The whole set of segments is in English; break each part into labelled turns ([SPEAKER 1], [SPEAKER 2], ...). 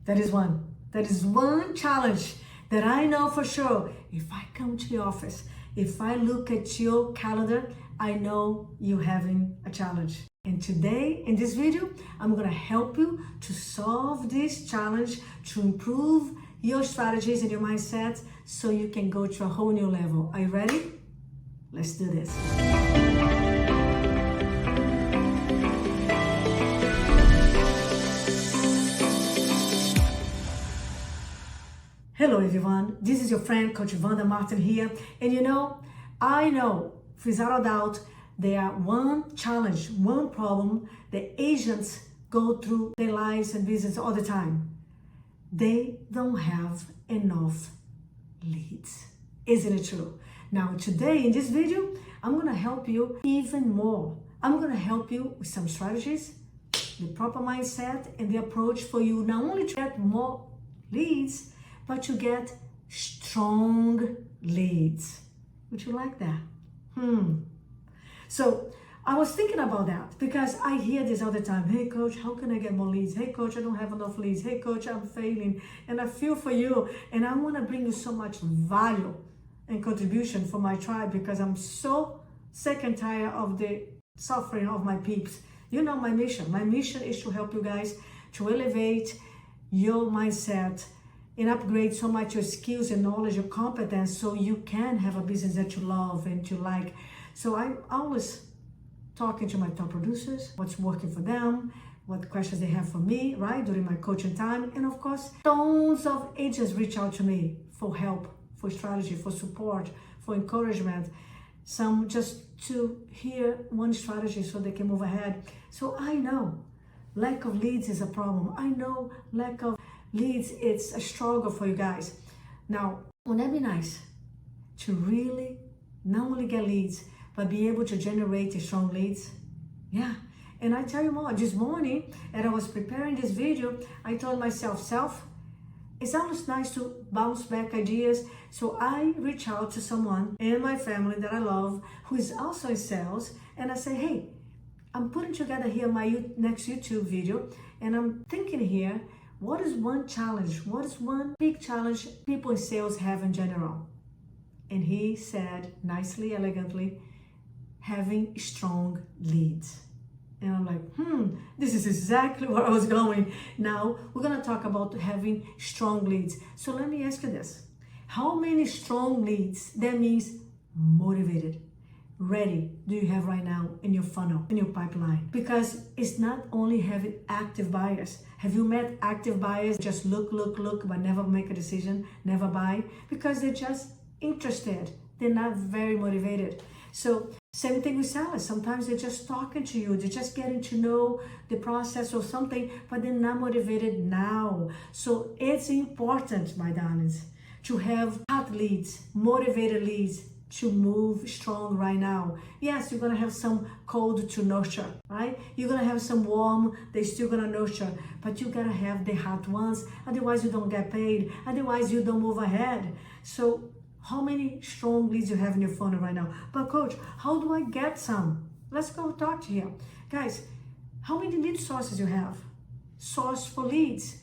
[SPEAKER 1] That is one. That is one challenge that I know for sure. If I come to the office, if I look at your calendar, I know you're having a challenge. And today, in this video, I'm gonna help you to solve this challenge, to improve your strategies and your mindset so you can go to a whole new level. Are you ready? Let's do this. Hello everyone, this is your friend Coach Vanda Martin here, and I know without a doubt there are one challenge, one problem that agents go through their lives and business all the time. They don't have enough leads. Isn't it true? Now today in this video, I'm going to help you even more. I'm going to help you with some strategies, the proper mindset and the approach for you not only to get more leads, but to get strong leads. Would you like that? So I was thinking about that because I hear this all the time. Hey coach, how can I get more leads? Hey coach, I don't have enough leads. Hey coach, I'm failing. And I feel for you. And I want to bring you so much value and contribution for my tribe because I'm so sick and tired of the suffering of my peeps. You know my mission. My mission is to help you guys to elevate your mindset and upgrade so much your skills and knowledge, your competence, so you can have a business that you love and you like. So I'm always talking to my top producers, what's working for them, what questions they have for me, right, during my coaching time. And of course, tons of agents reach out to me for help, for strategy, for support, for encouragement. Some just to hear one strategy so they can move ahead. So I know lack of leads is a problem. I know lack of leads, it's a struggle for you guys. Now, wouldn't that be nice to really not only get leads, but be able to generate strong leads? Yeah. And I tell you more, this morning, as I was preparing this video, I told myself, it's always nice to bounce back ideas. So I reach out to someone in my family that I love, who is also in sales, and I say, hey, I'm putting together here my next YouTube video, and I'm thinking here, what is one challenge? What is one big challenge people in sales have in general? And he said, nicely, elegantly, having strong leads. And I'm like, this is exactly where I was going. Now, we're going to talk about having strong leads. So let me ask you this. How many strong leads, that means motivated, ready, do you have right now in your funnel, in your pipeline? Because it's not only having active buyers. Have you met active buyers just look, but never make a decision, never buy? Because they're just interested. They're not very motivated. So same thing with sellers. Sometimes they're just talking to you. They're just getting to know the process or something, but they're not motivated now. So it's important, my darlings, to have hot leads, motivated leads, to move strong right now. Yes, you're gonna have some cold to nurture, right? You're gonna have some warm, they're still gonna nurture, but you gotta have the hot ones, otherwise you don't get paid, otherwise you don't move ahead. So how many strong leads you have in your funnel right now? But coach, how do I get some? Let's go talk to him. Guys, how many lead sources you have? Source for leads.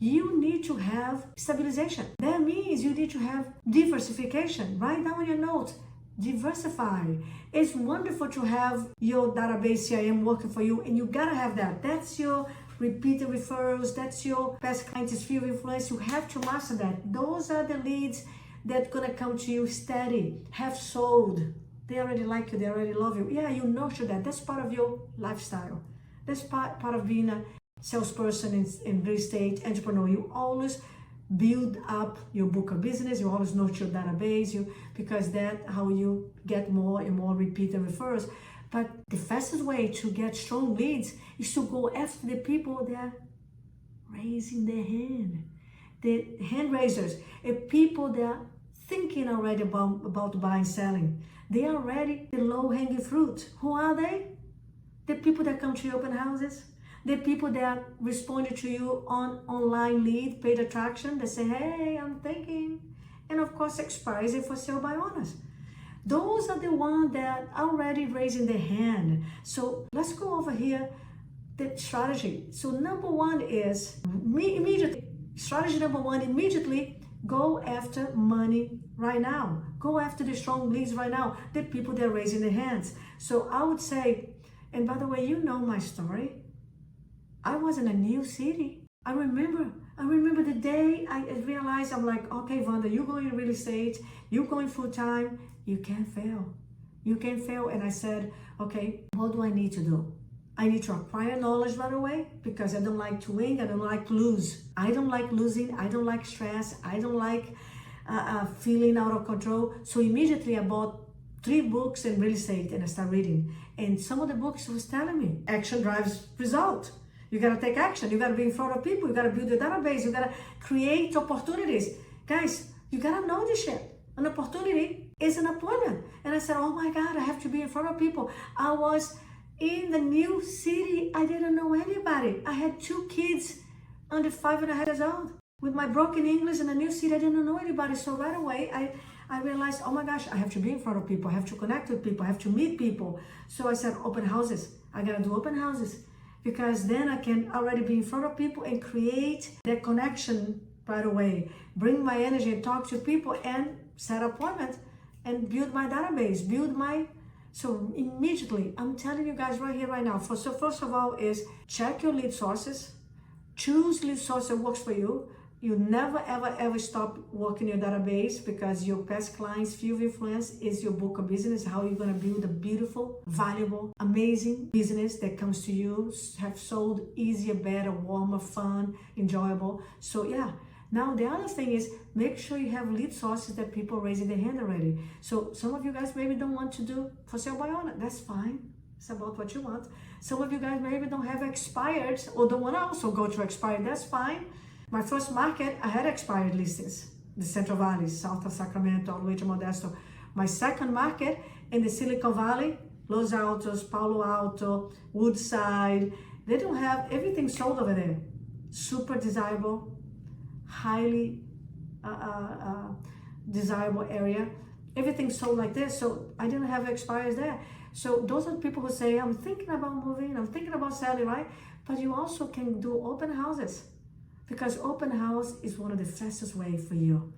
[SPEAKER 1] You need to have stabilization. That means you need to have diversification. Write down your notes. Diversify. It's wonderful to have your database CRM working for you, and you gotta have that. That's your repeated referrals. That's your best client sphere influence. You have to master that. Those are the leads that's gonna come to you steady, have sold. They already like you, they already love you. Yeah, you nurture that. That's part of your lifestyle. That's part of being a salesperson in real estate, entrepreneur. You always build up your book of business. You always nurture your database, because that's how you get more and more repeat and referrals. But the fastest way to get strong leads is to go after the people that are raising their hand. The hand raisers, people that are thinking already about buying, selling. They are already the low-hanging fruit. Who are they? The people that come to your open houses. The people that responded to you on online lead, paid attraction, that say, hey, I'm thinking. And of course, expires it for sale by owners. Those are the ones that are already raising their hand. So let's go over here, the strategy. So number one is immediately strategy number one, immediately go after money right now. Go after the strong leads right now, the people that are raising their hands. So I would say, and by the way, you know my story. I was in a new city. I remember the day I realized, I'm like, okay, Vanda, you going in real estate, you going full time, you can't fail. You can't fail. And I said, okay, what do I need to do? I need to acquire knowledge right away because I don't like to win. I don't like to lose. I don't like losing. I don't like stress. I don't like feeling out of control. So immediately I bought 3 books in real estate and I started reading. And some of the books was telling me action drives result. You got to take action. You got to be in front of people. You got to build your database. You got to create opportunities. Guys, you got to know this shit. An opportunity is an appointment. And I said, oh my God, I have to be in front of people. I was in the new city. I didn't know anybody. I had 2 kids under 5.5 years old. With my broken English in a new city, I didn't know anybody. So right away, I realized, oh my gosh, I have to be in front of people. I have to connect with people. I have to meet people. So I said, open houses. I got to do open houses because then I can already be in front of people and create that connection right away. Bring my energy and talk to people and set appointments and build my database, so immediately, I'm telling you guys right here, right now. So first of all is check your lead sources. Choose lead source that works for you. You never, ever, ever stop working your database because your past clients' field of influence is your book of business, how you're going to build a beautiful, valuable, amazing business that comes to you, have sold easier, better, warmer, fun, enjoyable. So yeah. Now, the other thing is make sure you have lead sources that people raising their hand already. So some of you guys maybe don't want to do for sale by owner. That's fine. It's about what you want. Some of you guys maybe don't have expired or don't want to also go to expired. That's fine. My first market, I had expired listings. The Central Valley, south of Sacramento, all the way to Modesto. My second market in the Silicon Valley, Los Altos, Palo Alto, Woodside. They don't have everything sold over there. Super desirable. Highly desirable area. Everything sold like this, so I didn't have expires there. So those are people who say, I'm thinking about moving, I'm thinking about selling, right? But you also can do open houses because open house is one of the fastest way for you,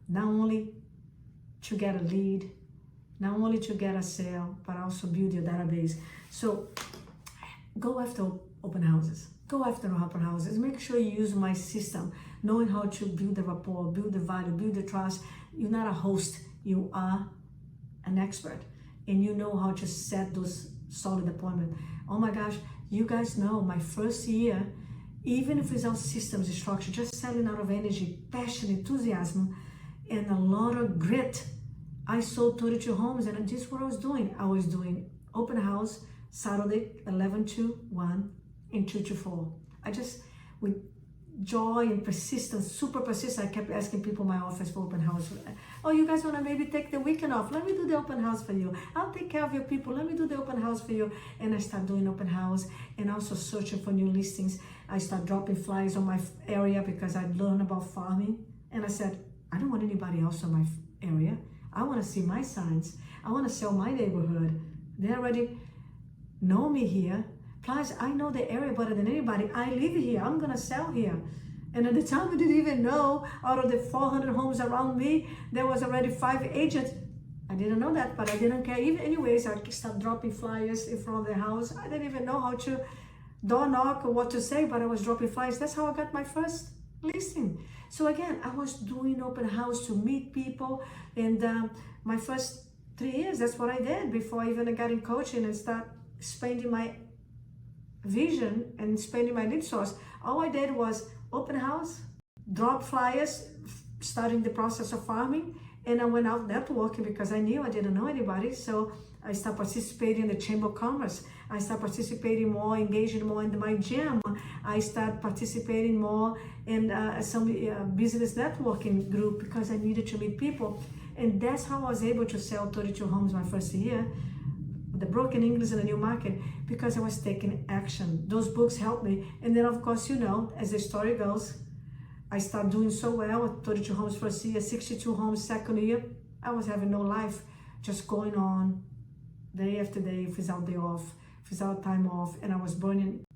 [SPEAKER 1] not only to get a lead, not only to get a sale, but also build your database. So go after open houses. Go after open houses. Make sure you use my system, knowing how to build the rapport, build the value, build the trust. You're not a host, you are an expert. And you know how to set those solid appointments. Oh my gosh, you guys know my first year, even if without systems structure, just selling out of energy, passion, enthusiasm, and a lot of grit, I sold 32 homes. And this is what I was doing. I was doing open house, Saturday, 11 to 1. In 2 to 4. I just, with joy and persistence, super persistent, I kept asking people in my office for open house. Oh, you guys want to maybe take the weekend off? Let me do the open house for you. I'll take care of your people. Let me do the open house for you. And I start doing open house and also searching for new listings. I start dropping flyers on my area because I learned about farming. And I said, I don't want anybody else in my area. I want to see my signs. I want to sell my neighborhood. They already know me here. Plus, I know the area better than anybody. I live here. I'm going to sell here. And at the time, I didn't even know out of the 400 homes around me, there was already 5 agents. I didn't know that, but I didn't care. Even anyways, I started dropping flyers in front of the house. I didn't even know how to door knock or what to say, but I was dropping flyers. That's how I got my first listing. So again, I was doing open house to meet people. And my first 3 years, that's what I did before I even got in coaching and start spending my vision and spending my lead source. All I did was open house, drop flyers, starting the process of farming, and I went out networking because I knew I didn't know anybody. So I started participating in the Chamber of Commerce. I started participating more, engaging more in my gym. I started participating more in some business networking group because I needed to meet people. And that's how I was able to sell 32 homes my first year. The broken English in a new market because I was taking action. Those books helped me. And then of course, you know, as the story goes, I started doing so well with 32 homes first year, 62 homes second year. I was having no life, just going on day after day without day off, without time off. And I was burning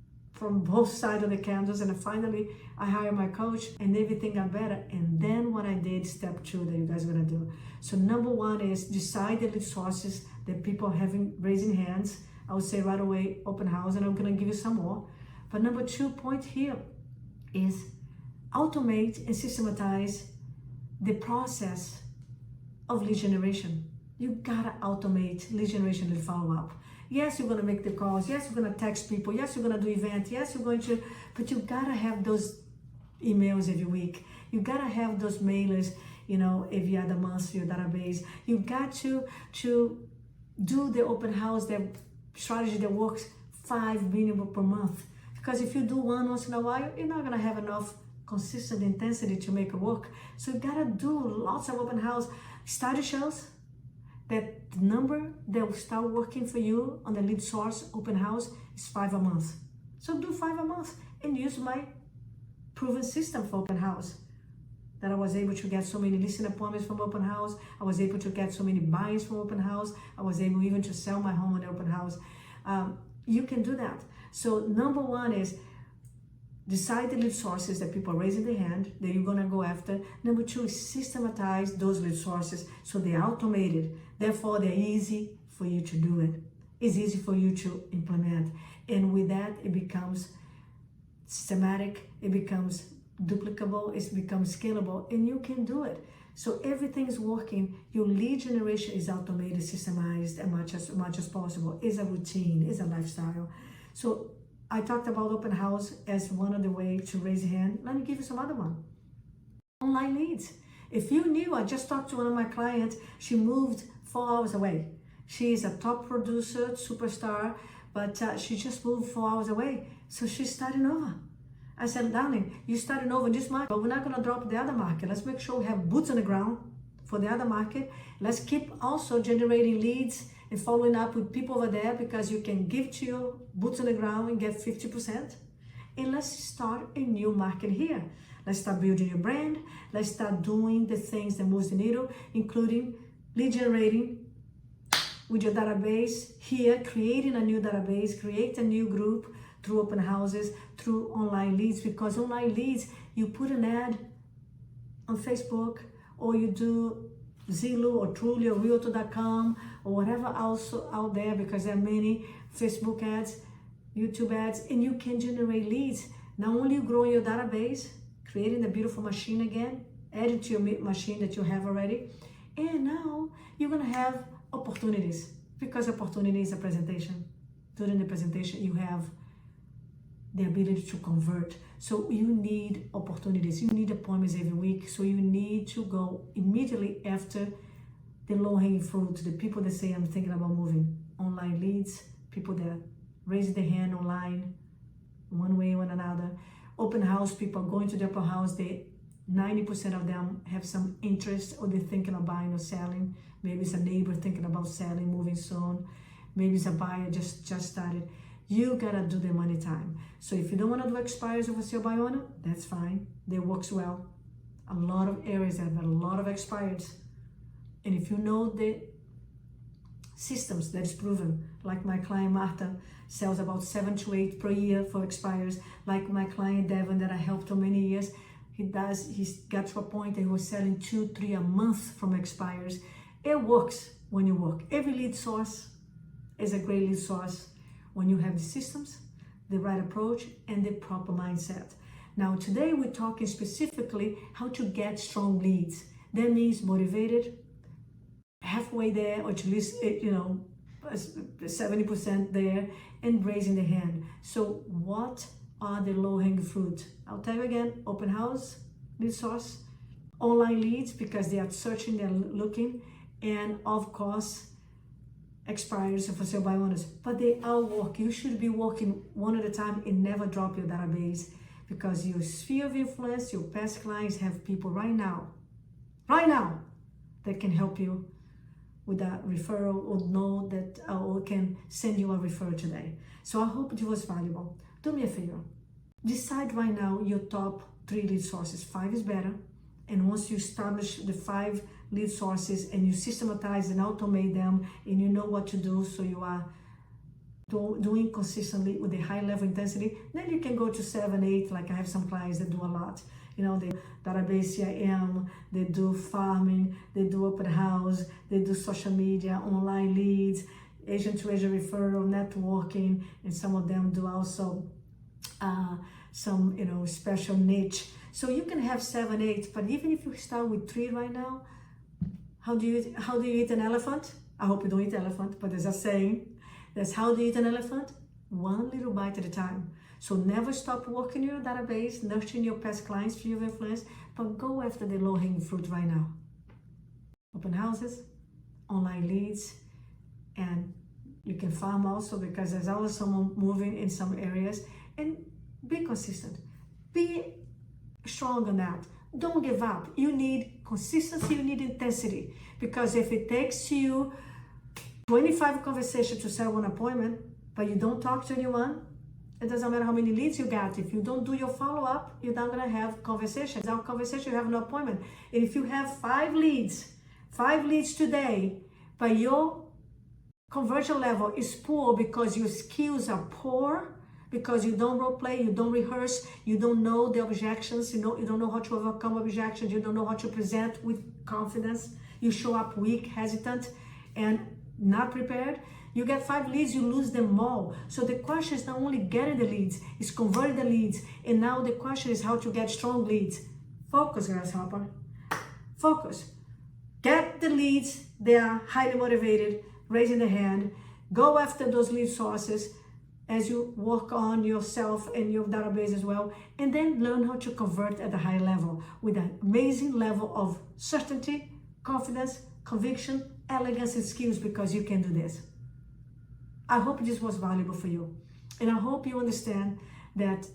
[SPEAKER 1] from both sides of the candles, and finally I hired my coach and everything got better. And then what I did, step 2 that you guys are gonna do. So number 1 is decide the lead sources that people having raising hands. I would say right away, open house, and I'm gonna give you some more. But number 2 point here is automate and systematize the process of lead generation. You gotta automate lead generation and follow-up. Yes, you're gonna make the calls. Yes, you're gonna text people. Yes, you're gonna do events. Yes, you're going to, but you gotta have those emails every week. You gotta have those mailers, you know, every other month for your database. You got to do the open house, that strategy that works 5 minimum per month. Because if you do one once in a while, you're not gonna have enough consistent intensity to make it work. So you gotta do lots of open house. Study shows that the number that will start working for you on the lead source open house is 5 a month. So do 5 a month and use my proven system for open house. That I was able to get so many listing appointments from open house. I was able to get so many buyers from open house. I was able even to sell my home on the open house. You can do that. So number 1 is decide the lead sources that people are raising their hand that you're gonna go after. Number 2 is systematize those lead sources so they're automated. Therefore, they're easy for you to do it. It's easy for you to implement. And with that, it becomes systematic, it becomes duplicable, it becomes scalable, and you can do it. So everything is working. Your lead generation is automated, systemized as much as possible. It's a routine, it's a lifestyle. So I talked about open house as one of the ways to raise a hand. Let me give you some other one. Online leads. If you knew, I just talked to one of my clients. She moved 4 hours away. She is a top producer, superstar, but she just moved 4 hours away. So she's starting over. I said, darling, you're starting over in this market, but we're not gonna drop the other market. Let's make sure we have boots on the ground for the other market. Let's keep also generating leads and following up with people over there, because you can give to your boots on the ground and get 50%. And let's start a new market here. Let's start building your brand. Let's start doing the things that moves the needle, including lead generating with your database here, creating a new database, create a new group through open houses, through online leads, because online leads, you put an ad on Facebook, or you do Zillow or Truly or Realtor.com or whatever else out there, because there are many Facebook ads, YouTube ads, and you can generate leads. Not only you growing your database, creating a beautiful machine again, adding to your machine that you have already, and now you're gonna have opportunities, because opportunity is a presentation. During the presentation, you have the ability to convert. So you need opportunities. You need appointments every week. So you need to go immediately after the low-hanging fruit, the people that say, I'm thinking about moving. Online leads, people that raise their hand online, one way or another. Open house, people going to the open house, 90% of them have some interest, or they're thinking of buying or selling. Maybe it's a neighbor thinking about selling, moving soon. Maybe it's a buyer just started. You gotta do the money time. So if you don't wanna do expires of a sale by owner, that's fine. That works well. A lot of areas have a lot of expires. And if you know the systems that is proven, like my client Martha sells about 7 to 8 per year for expires, like my client Devin that I helped for many years, he's got to a point that he was selling 2-3 a month from expires. It works when you work. Every lead source is a great lead source when you have the systems, the right approach, and the proper mindset. Now, today we're talking specifically how to get strong leads. That means motivated, halfway there, or at least, 70% there, and raising the hand. So what are the low-hanging fruit? I'll tell you again, open house, lead source, online leads, because they are searching, they're looking, and of course, expires for sale by owners. But they all work. You should be working one at a time and never drop your database, because your sphere of influence, your past clients, have people right now, that can help you with a referral, or know that, or can send you a referral today. So I hope it was valuable. Do me a favor. Decide right now your top 3 lead sources. 5 is better. And once you establish the 5 lead sources and you systematize and automate them, and you know what to do, so you are doing consistently with a high level intensity, then you can go to 7, 8, like I have some clients that do a lot. You know, they database CRM, they do farming, they do open house, they do social media, online leads, agent-to-agent referral, networking, and some of them do also some, you know, special niche. So you can have 7, 8, but even if you start with 3 right now, how do you eat an elephant? I hope you don't eat elephant, but there's a saying. That's how do you eat an elephant? One little bite at a time. So never stop working your database, nurturing your past clients, sphere of influence, but go after the low-hanging fruit right now. Open houses, online leads, and you can farm also because there's always someone moving in some areas. And be consistent. Be strong on that. Don't give up. You need consistency, you need intensity. Because if it takes you 25 conversations to set one appointment, but you don't talk to anyone, it doesn't matter how many leads you got. If you don't do your follow-up, you're not gonna have conversations. Without conversation, you have no appointment. And if you have 5 leads today, but your conversion level is poor because your skills are poor, because you don't role play, you don't rehearse, you don't know the objections, you don't know how to overcome objections, you don't know how to present with confidence, you show up weak, hesitant, and not prepared. You get 5 leads, you lose them all. So the question is not only getting the leads, it's converting the leads. And now the question is how to get strong leads. Focus, grasshopper. Focus. Get the leads, they are highly motivated, raising the hand. Go after those lead sources as you work on yourself and your database as well. And then learn how to convert at a high level with an amazing level of certainty, confidence, conviction, elegance, and skills, because you can do this. I hope this was valuable for you. And I hope you understand that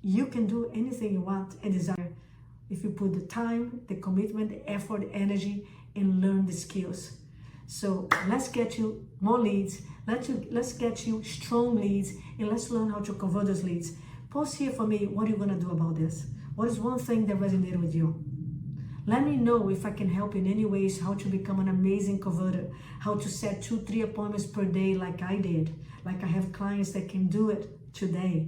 [SPEAKER 1] you can do anything you want and desire if you put the time, the commitment, the effort, the energy, and learn the skills. So let's get you more leads. Let's get you strong leads, and let's learn how to convert those leads. Post here for me, what are you gonna do about this? What is one thing that resonated with you? Let me know if I can help in any ways how to become an amazing converter, how to set 2-3 appointments per day like I did, like I have clients that can do it today.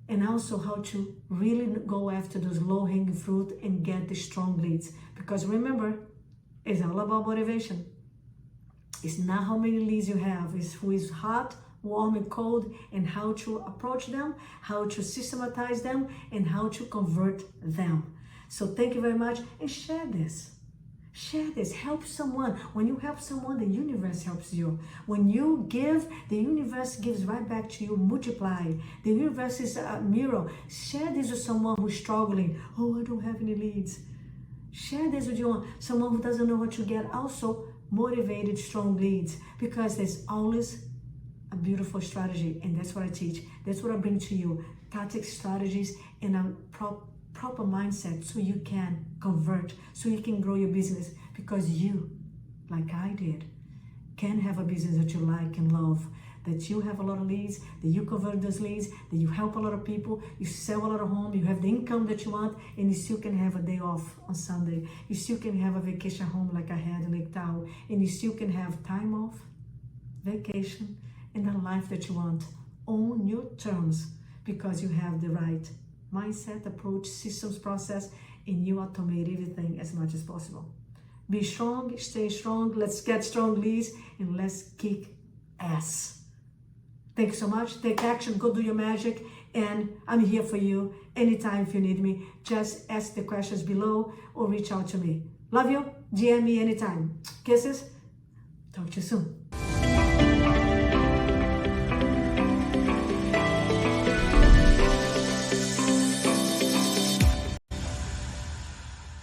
[SPEAKER 1] And also how to really go after those low-hanging fruit and get the strong leads. Because remember, it's all about motivation. It's not how many leads you have, it's who is hot, warm, and cold, and how to approach them, how to systematize them, and how to convert them. So thank you very much, and share this. Share this, help someone. When you help someone, the universe helps you. When you give, the universe gives right back to you, multiply. The universe is a mirror. Share this with someone who's struggling. Oh, I don't have any leads. Share this with someone who doesn't know what to get. Also, motivated, strong leads, because there's always a beautiful strategy, and that's what I teach. That's what I bring to you. Tactics, strategies, and a proper mindset so you can convert, so you can grow your business, because you, like I did, can have a business that you like and love, that you have a lot of leads, that you convert those leads, that you help a lot of people, you sell a lot of homes, you have the income that you want, and you still can have a day off on Sunday. You still can have a vacation home like I had in Lake Tahoe, and you still can have time off, vacation, and the life that you want on your terms, because you have the right mindset, approach, systems, process, and you automate everything as much as possible. Be strong, stay strong, let's get strong leads, and let's kick ass. Thank you so much. Take action, go do your magic, and I'm here for you anytime if you need me. Just ask the questions below or reach out to me. Love you. DM me anytime. Kisses. Talk to you soon.